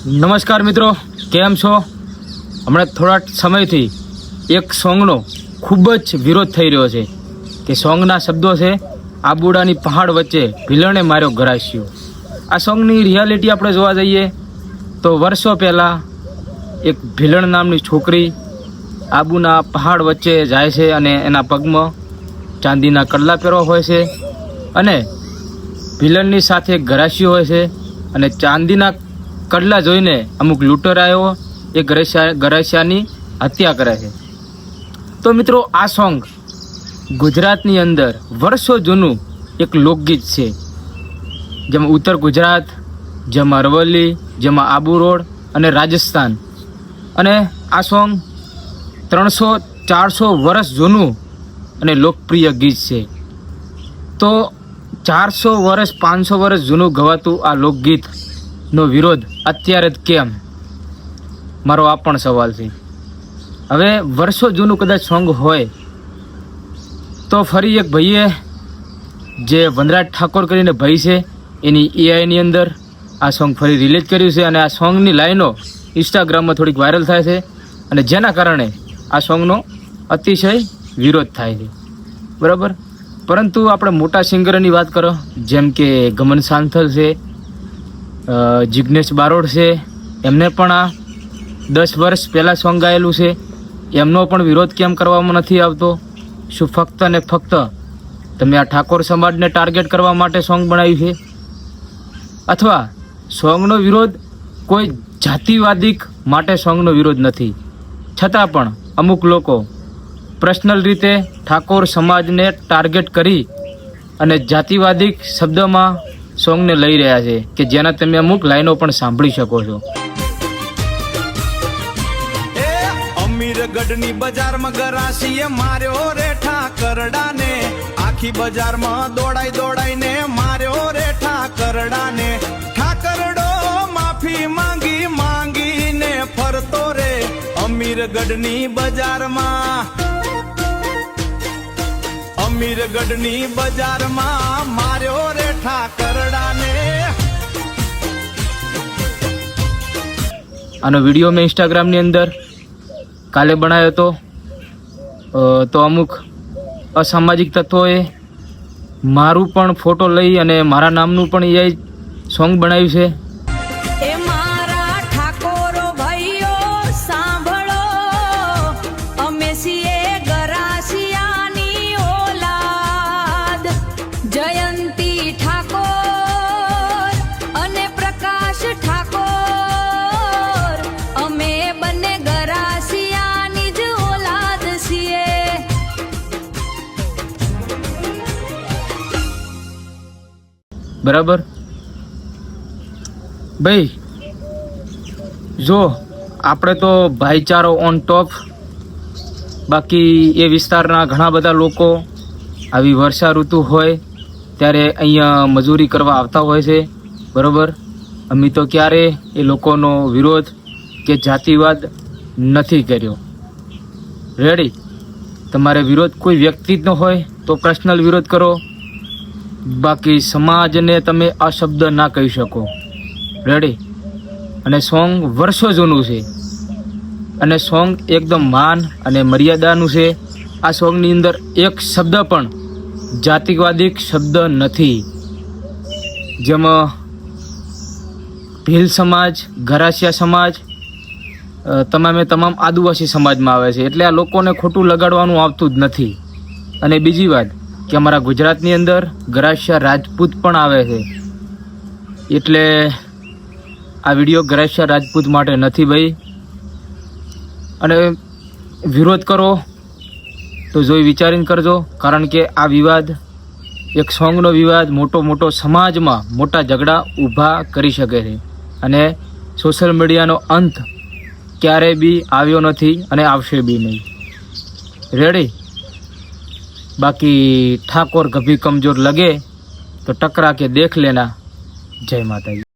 નમસ્કાર મિત્રો, કેમ છો? હમણાં થોડા સમયથી એક સોંગનો ખૂબ જ વિરોધ થઈ રહ્યો છે કે સોંગના શબ્દો છે આબુડાની પહાડ વચ્ચે ભીલણે માર્યો ગરાસિયો. આ સોંગની રિયાલિટી આપણે જોવા જઈએ તો વર્ષો પહેલાં એક ભીલણ નામની છોકરી આબુના પહાડ વચ્ચે જાય છે અને એના પગમાં ચાંદીના કડલા પહેરવા હોય છે અને ભીલણની સાથે એક ગરાસિયો હોય છે અને ચાંદીના કડલા જોઈને અમુક લૂંટરાઓ એ ગરાસિયાની હત્યા કરે છે. તો મિત્રો, આ સોંગ ગુજરાતની અંદર વર્ષો જૂનું એક લોકગીત છે, જેમાં ઉત્તર ગુજરાત, જેમાં અરવલ્લી, જેમાં આબુ રોડ અને રાજસ્થાન. અને આ સોંગ 300-400 વર્ષ જૂનું અને લોકપ્રિય ગીત છે. તો 400 વર્ષ 500 વર્ષ જૂનું ગવાતું આ લોકગીતનો વિરોધ અત્યારે જ કેમ? મારો આ પણ સવાલ છે. હવે વર્ષો જૂનું કદાચ સોંગ હોય તો ફરી એક ભાઈએ, જે વનરાજ ઠાકોર કરીને ભાઈ છે, એની એઆઈની અંદર આ સોંગ ફરી રિલીઝ કર્યું છે અને આ સોંગની લાઈનો ઇન્સ્ટાગ્રામમાં થોડીક વાયરલ થાય છે અને જેના કારણે આ સોંગનો અતિશય વિરોધ થાય છે, બરાબર. પરંતુ આપણે મોટા સિંગરોની વાત કરો, જેમ કે ગમન સાંથલ છે, જિગ્નેશ બારોડ છે, એમને પણ આ 10 વર્ષ પહેલાં સોંગ ગાયેલું છે, એમનો પણ વિરોધ કેમ કરવામાં નથી આવતો? શું ફક્ત ને ફક્ત તમે આ ઠાકોર સમાજને ટાર્ગેટ કરવા માટે સોંગ બનાવ્યું છે? અથવા સોંગનો વિરોધ કોઈ જાતિવાદિક માટે સોંગનો વિરોધ નથી, છતાં પણ અમુક લોકો પર્સનલ રીતે ઠાકોર સમાજને ટાર્ગેટ કરી અને જાતિવાદિક શબ્દમાં સોંગને લઈ રહ્યા છે કે જેના તમે અમુક લાઈનો પણ સાંભળી શકો છો. અમીરગઢની બજારમાં ગરાસીએ માર્યો રે ઠાકરડાને, આખી બજારમાં દોડાઈ દોડાઈને માર્યો રે ઠાકરડાને. ઠાકરડો માફી માંગી માંગીને ફરતો રે અમીરગઢની બજારમાં, અમીરગઢની બજારમાં માર્યો રે ઠાકરડાને. આનો વિડીયો મેં ઇન્સ્ટાગ્રામની અંદર કાલે બનાવ્યો હતો. તો અમુક અસામાજિક તત્વોએ મારું પણ ફોટો લઈ અને મારા નામનું પણ એ સોંગ બનાવ્યું છે. બરાબર ભાઈ, જો આપણે તો ભાઈચારો ઓન ટોપ. બાકી એ વિસ્તારના ઘણા બધા લોકો આવી વર્ષા ઋતુ હોય ત્યારે અહીંયા મજૂરી કરવા આવતા હોય છે, બરાબર. અમે તો ક્યારે એ લોકોનો વિરોધ કે જાતિવાદ નથી કર્યો. રેડી? તમારે વિરોધ કોઈ વ્યક્તિનો હોય તો પર્સનલ વિરોધ કરો, બાકી સમાજને તમે અશબ્દ ના કહી શકો. રેડી? અને સોંગ વર્ષો જૂનું છે અને સોંગ એકદમ માન અને મર્યાદાનું છે. આ સોંગની અંદર એક શબ્દ પણ જાતિવાદિક શબ્દ નથી. જેમાં ભીલ સમાજ, ગરાસિયા સમાજ, તમામ આદિવાસી સમાજમાં આવે છે, એટલે આ લોકોને ખોટું લગાડવાનું આવતું જ નથી. અને બીજી વાત કે અમારા ગુજરાતની અંદર ગરાસિયા રાજપૂત પણ આવે છે, એટલે આ વિડીયો ગરાસિયા રાજપૂત માટે નથી ભાઈ. અને વિરોધ કરો તો જોઈ વિચારીને કરજો, કારણ કે આ વિવાદ, એક સોંગનો વિવાદ મોટો સમાજમાં મોટા ઝઘડા ઊભા કરી શકે છે અને સોશિયલ મીડિયાનો અંત ક્યારેય બી આવ્યો નથી અને આવશે બી નહીં. રેડી? બાકી ઠાકોર કભી કમજોર લગે તો ટકરા કે દેખ લેના. જય માતાજી.